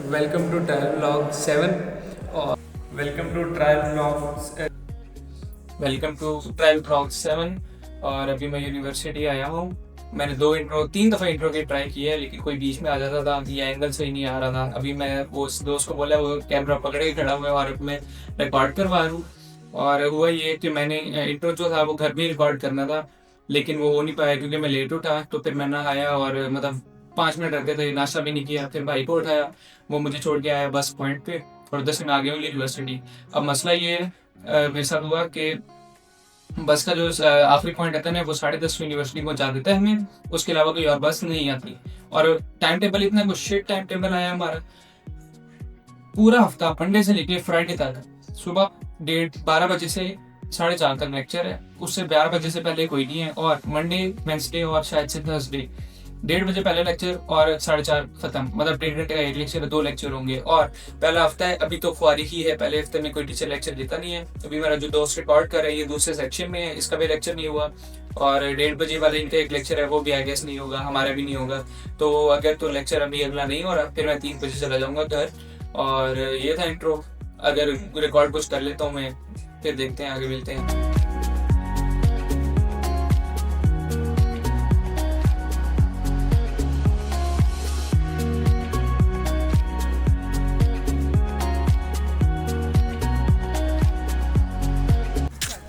Welcome to trial vlog 7 और welcome to trial vlog welcome to trial vlog 7। और अभी मैं यूनिवर्सिटी आया हूँ। मैंने 3 दफ़ा इंट्रो की ट्राई की है, लेकिन कोई बीच में आ जाता था, ये एंगल सही नहीं आ रहा था। अभी मैं वो उस दोस्त को बोला, वो कैमरा पकड़े के खड़ा हुआ है और मैं रिकॉर्ड करवा रहा हूँ। और हुआ ये कि मैंने इंट्रो जो था वो घर में रिकॉर्ड करना था, लेकिन वो हो नहीं पाया क्योंकि मैं लेट उठा। तो फिर मैं ना आया और मतलब 5 मिनट रखे थे, नाश्ता भी नहीं किया। फिर भाई को उठाया, वो मुझे छोड़ के आया बस पॉइंट पे और 10 मिनट आ गया हूँ यूनिवर्सिटी। अब मसला ये है, मेरे साथ हुआ कि बस का जो आखिरी पॉइंट रहता है ना, वो 10:30 यूनिवर्सिटी पहुंचा देता है हमें, उसके अलावा कोई और बस नहीं आती। और टाइम टेबल इतना कुछ शिट टाइम टेबल आया हमारा। पूरा हफ्ता मंडे से लेके फ्राइडे तक सुबह 12:30 से 4:30 तक लेक्चर है, उससे 12 बजे से पहले कोई नहीं है। और मंडे वेंसडे और शायद से थर्सडे 1:30 बजे पहले लेक्चर और 4:30 खत्म। मतलब 1.5 घंटे का एक लेक्चर है, 2 लेक्चर होंगे। और पहला हफ्ता है, अभी तो खुआरी ही है, पहले हफ्ते में कोई टीचर लेक्चर देता नहीं है। अभी मेरा जो दोस्त रिकॉर्ड कर रहा है ये दूसरे सेक्शन में है, इसका भी लेक्चर नहीं हुआ। और 1:30 बजे वाले इनका एक लेक्चर है, वो भी आई गेस नहीं होगा, हमारा भी नहीं होगा। तो अगर तो लेक्चर अभी अगला नहीं हो रहा, फिर मैं 3 बजे चला जाऊँगा घर। और ये था इंट्रो। अगर रिकॉर्ड कुछ कर लेता हूँ मैं, फिर देखते हैं, आगे मिलते हैं।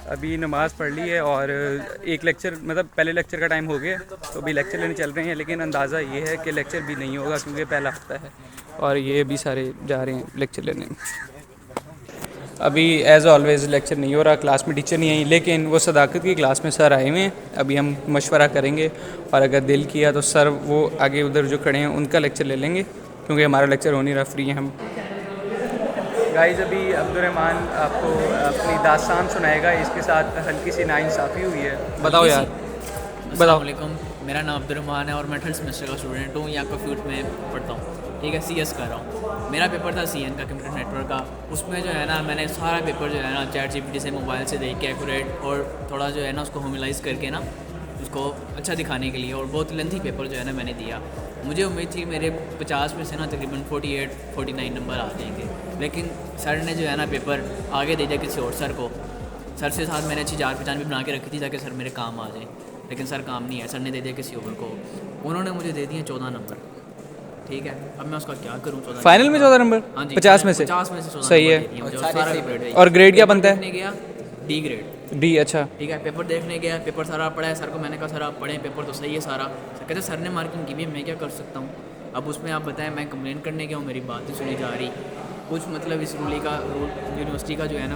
अभी नमाज़ पढ़ ली है और एक लेक्चर, मतलब पहले लेक्चर का टाइम हो गया, तो अभी लेक्चर लेने चल रहे हैं। लेकिन अंदाज़ा ये है कि लेक्चर भी नहीं होगा क्योंकि पहला हफ्ता है और ये भी सारे जा रहे हैं लेक्चर लेने। अभी एज़ ऑलवेज़ लेक्चर नहीं हो रहा, क्लास में टीचर नहीं आई, लेकिन वो सदाकत की क्लास में सर आए हुए हैं। अभी हम मशवरा करेंगे और अगर दिल किया तो सर वो आगे उधर जो खड़े हैं उनका लेक्चर ले लेंगे, क्योंकि हमारा लेक्चर हो नहीं रहा, फ्री हैं हम। गाइस अभी अब्दुर्रहमान आपको अपनी दास्तान सुनाएगा, इसके साथ हल्की सी नाइंसाफ़ी हुई है। बताओ यार, बताओ। अस्सलामुअलैकुम, मेरा नाम अब्दुर्रहमान है और मैं 3rd सेमेस्टर का स्टूडेंट हूँ। यहाँ कंप्यूटर में पढ़ता हूँ, ठीक है, CS कर रहा हूँ। मेरा पेपर था CN का, कंप्यूटर नेटवर्क का। उसमें जो है ना, मैंने सारा पेपर जो है ना ChatGPT से मोबाइल से देख के एक्यूरेट और थोड़ा जो है ना उसको होमलाइज करके ना उसको अच्छा दिखाने के लिए, और बहुत लेंथी पेपर जो है ना मैंने दिया। मुझे उम्मीद थी मेरे 50 में से ना तकरीबन 48-49 नंबर आ जाएंगे, लेकिन सर ने जो है ना पेपर आगे दे दिया किसी और सर को। सर से साथ मैंने अच्छी 4-5 भी बना के रखी थी ताकि सर मेरे काम आ जाए, लेकिन सर काम नहीं है, सर ने दे दिया किसी और को। उन्होंने मुझे दे दिए 14 नंबर, ठीक है। अब मैं उसका क्या करूँ? 14 फाइनल में 14 नंबर? हाँ जी, 50 में से? 50 में से 14 सही नंबर है। दे दिए मुझे, और सारा ग्रेड। और ग्रेड क्या बनता है? देखने गया D ग्रेड, डी, अच्छा। ठीक है। पेपर देखने गया, पेपर सारा पढ़ा है। सर को मैंने कहा सर आप पढ़ें, पेपर तो सही है सारा। सर कहते सर ने मार्किंग की भी, मैं क्या कर सकता हूँ? अब उसमें आप बताएं, मैं कंप्लेन करने गया हूँ, मेरी बात नहीं सुनी जा रही कुछ। मतलब इस रूल यूनिवर्सिटी का जो है ना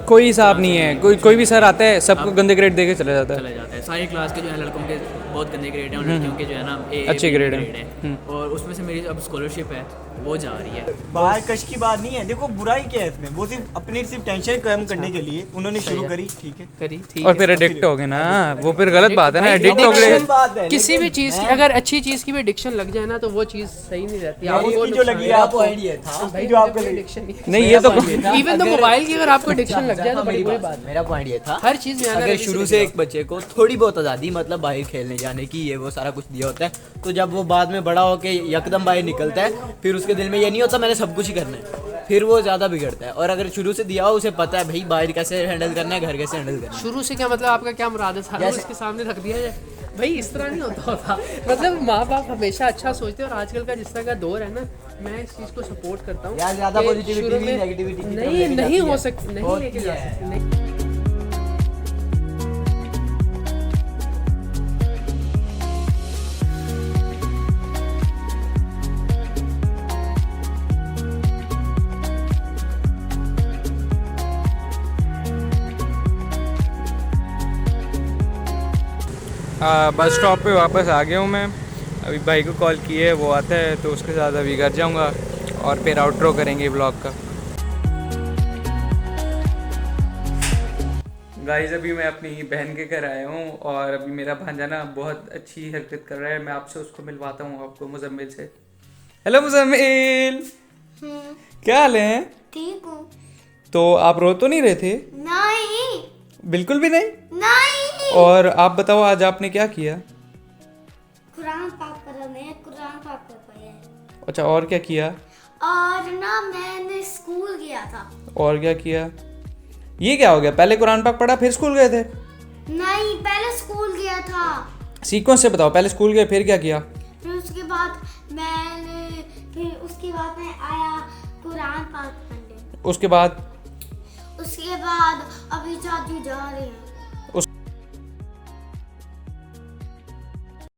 कोई हिसाब नहीं है, कोई भी सर आता है सबको गंदे ग्रेड दे के चला जाता है। चला जाता है। सारी क्लास के जो है लड़कों के बहुत गंदे ग्रेड हैं और लड़कियों के जो है ना अच्छे ग्रेड हैं। हैं। और उसमें से मेरी अब स्कॉलरशिप है, वो जा रही है। बाहर कश की बात नहीं है। देखो बुराई क्या है इसमें, वो सिर्फ टेंशन कम करने के लिए उन्होंने शुरू करी, ठीक है। करी, ठीक और फिर एडिक्ट हो गए ना, वो फिर गलत बात है ना, एडिक्ट हो गए। बात है किसी भी चीज की अगर अच्छी चीज की भी एडिक्शन लग जाए ना तो वो चीज सही नहीं रहती। आपको जो लगी है आपको आइडिया था भाई जो आपको लगी। एडिक्शन नहीं, ये तो इवन तो मोबाइल की अगर आपको एडिक्शन लग जाए तो बड़ी बुरी बात है। मेरा पॉइंट ये था, हर चीज में अगर शुरू से एक बच्चे को थोड़ी बहुत आज़ादी, मतलब बाहर खेलने जाने की, ये वो सारा कुछ दिया होता है, तो जब वो बाद में बड़ा होके यकदम बाहर निकलता है, फिर उसके दिल में ये नहीं होता मैंने सब कुछ ही करना है, फिर वो ज़्यादा बिगड़ता है। और अगर शुरू से दिया हो, उसे पता है भाई बाहर कैसे हैंडल करना है, घर कैसे हैंडल करना है। शुरू से क्या मतलब, आपका क्या मुराद है? सारा उसके सामने रख दिया जाए? भाई इस तरह नहीं होता। मतलब माँ बाप हमेशा अच्छा सोचते हैं, और आजकल का जिस तरह का दौर है ना, मैं इस चीज को सपोर्ट करता हूँ। यार ज़्यादा कि पॉजिटिविटी शुरू भी में नेगेटिविटी की तरफ नहीं लेके नहीं जाती हो है। सकती, नहीं होती लेके जा है। सकती, नहीं। बस स्टॉप पे वापस आ गया हूँ मैं। अभी भाई को कॉल किए, वो आता है तो उसके साथ अभी घर जाऊँगा और फिर आउटरो करेंगे ब्लॉग का। गाइस अभी मैं अपनी बहन के घर आया हूँ और अभी मेरा भांजा ना बहुत अच्छी हरकत कर रहा है। मैं आपसे उसको मिलवाता हूँ आपको, मुजम्मिल से। हेलो मुजम्मिल, क्या हाल है? ठीक हूँ। तो आप रो तो नहीं रहे थे? नहीं बिल्कुल भी नहीं। नहीं। और आप बताओ आज आपने क्या किया? कुरान पाक कर रहे हैं, कुरान पाक कर पाए। अच्छा, और क्या किया? और ना मैंने स्कूल गया था। और क्या किया? ये क्या हो गया, पहले कुरान पाक पढ़ा फिर स्कूल गए थे? नहीं, पहले स्कूल गया था, सीक्वेंस से बताओ, पहले स्कूल गए फिर क्या किया? फिर उसके बाद मैं आया कुरान पाक पढ़ने। उसके बाद उसके बाद अभी चाचू जा रहे हैं।